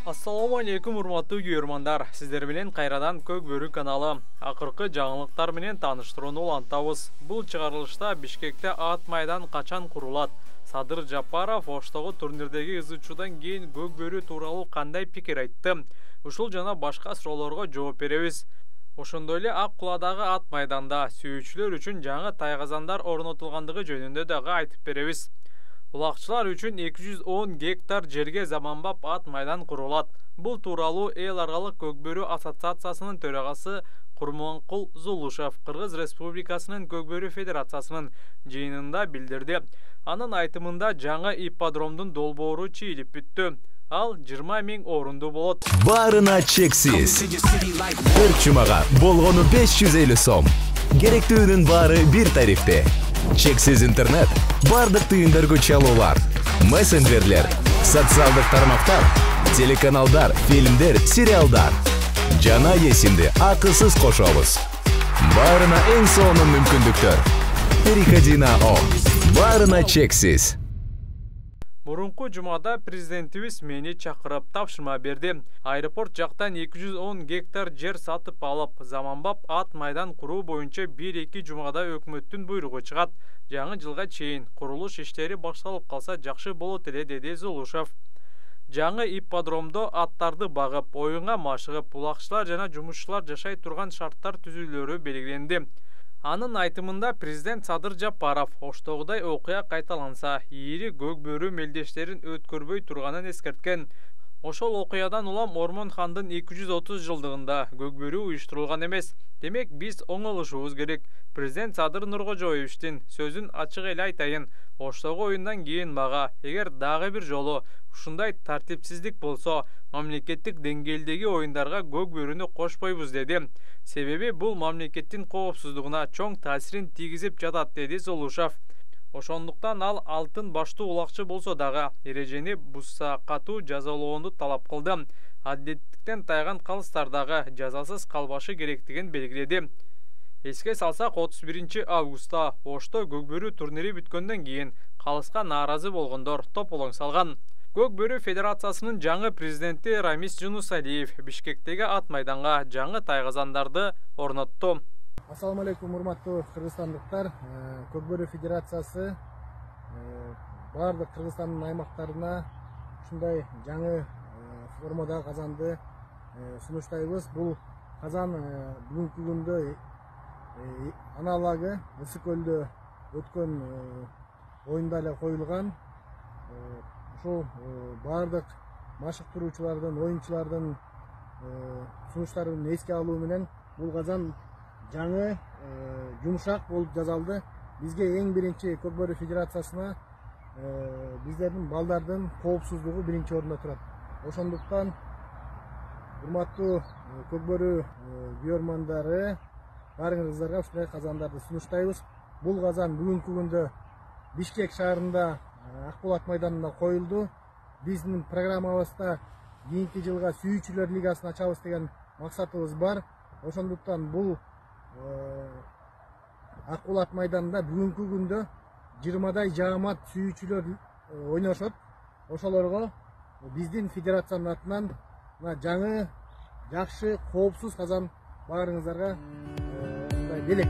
Assalamu alaikum урматтуу көрөрмандар. Сиздер менен кайрадан Көк Бөрү каналы. Акыркы жаңылыктар менен тааныштырууну улантабыз. Бул чыгарылышта Бишкекте ат майдан качан курулат? Садыр Жапаров Оштогу турнирдеги ызычуудан кийин Көк Бөрү тууралуу кандай пикир айтты? Ушул жана башка суроолорго жооп беребиз. Ошондой эле Ак Куладагы ат майданда сүйүүчүлөр үчүн жаңы тайгазандар орнотулгандыгы жөнүндө дагы айтып беребиз. Улакчылар үчүн 210 гектар жерге заманбап ат майдан курулат. Бул тууралуу эл аралык Көк Бөрү ассоциациясынын төрагасы Курманкул Зулушев Кыргыз Республикасынын Көк Бөрү Федерациясынын жыйынында билдирди. Анын айтымында жаңы ипподромдун долбоору чийилип бүттү. Ал 20 000 орунду болот. Баарына чексиз. Бир чумага болгону 550 сом. Керектүүнүн баары бир тарифте. Чексиз интернет, бардык тыйындарга чалуулар, мессенджерлер, социалдык тармактар, телеканалдар, фильмдер, сериалдар. Жана эсимди акысыз кошобуз. Баарына эң сонун мүмкүндүктөр. Переходи на ОМ. Баарына чексиз. Мурунку жумада президентибиз мени чакырып тапшырма берди. Аэропорт жактан 210 гектар жер сатып алып, заманбап ат майдан куруу боюнча 1-2 жумада өкмөттүн буйругу чыгат. Жаңы жылга чейин курулуш иштери башталып калса жакшы болот эле, деди Зулушев. Жаңы ипподромдо аттарды багып, оюнга машыгып, улакчылар жана жумушчулар жашай турган шарттар түзүлөрү белгиленди. Анын айтымында президент Садыр Жапаров Оштогудай окуя кайталанса, ири Көк Бөрү мелдештерин өткөрбөй турганын эскерткен. Ошол окуядан улам Ормон хандын 230 жылдыгында Көк Бөрү уюштурулган эмес. Демек биз оңолушубуз керек. Президент Садыр Нуркожоевичтин сөзүн ачык эле айтайын. Оштогу оюндан кийин мага эгер дагы бир жолу ушундай тартипсиздик болсо, мамлекеттик деңгээлдеги оюндарга Көк Бөрүнү кошпойбуз деди. Себеби бул мамлекеттин коопсуздугуна чоң таасирин тийгизип жатат, деди Зулушев. Ошондуктан ал алтын баштуу улакчы болсо дагы эрежени бузса катуу жазалоону талап кылды. Адилеттиктен тайган калыстардагы жазасыз калбашы керектигин белгиледи. Эске салсак 31 августта Ошто Көк Бөрү турнири бүткөндөн кийин калыска нааразы болгондор тополоң салган. Көк Бөрү Федерациясынын жаңы президенти Рамис Жунусалиев Бишкектеги ат майданга жаңы тайгазандарды орнотту. Ассаламу алейкум, урматтуу кыргызстандыктар. Көк Бөрү Федерациясы бардык Кыргызстандын аймактарына ушундай жаңы формада казанды сунуштайбыз. Бул казан бүгүнкү күндө аналагы Ысык көлдө өткөн оюнда эле коюлган. Ошол бардык машыктыруучулардын, оюнчулардын сунуштарын эске алуу менен бул казан жаңы жумшак болуп жасалды. Бизге эң биринчи Көк Бөрү Федерациясына биздердин балдардын коопсуздугу биринчи орунда турат. Ошондуктан урматтуу Көк Бөрү көрөрмандары, баарыңыздарга ушундай казандарды сунуштайбыз. Бул казан бүгүнкү күндө Бишкек шаарында Акбулат майданында коюлду. Биздин программабызда кийинки жылга сүйүүчүлөр лигасын ачабыз деген максатыбыз бар. Ошондуктан бул Акбулат майданында бүгүнкү күндө 20дай жаамат сүйүүчүлөр ойношот. Ошолорго биздин федерациянын атынан жаңы жакшы коопсуз казан баарыңыздарга белек.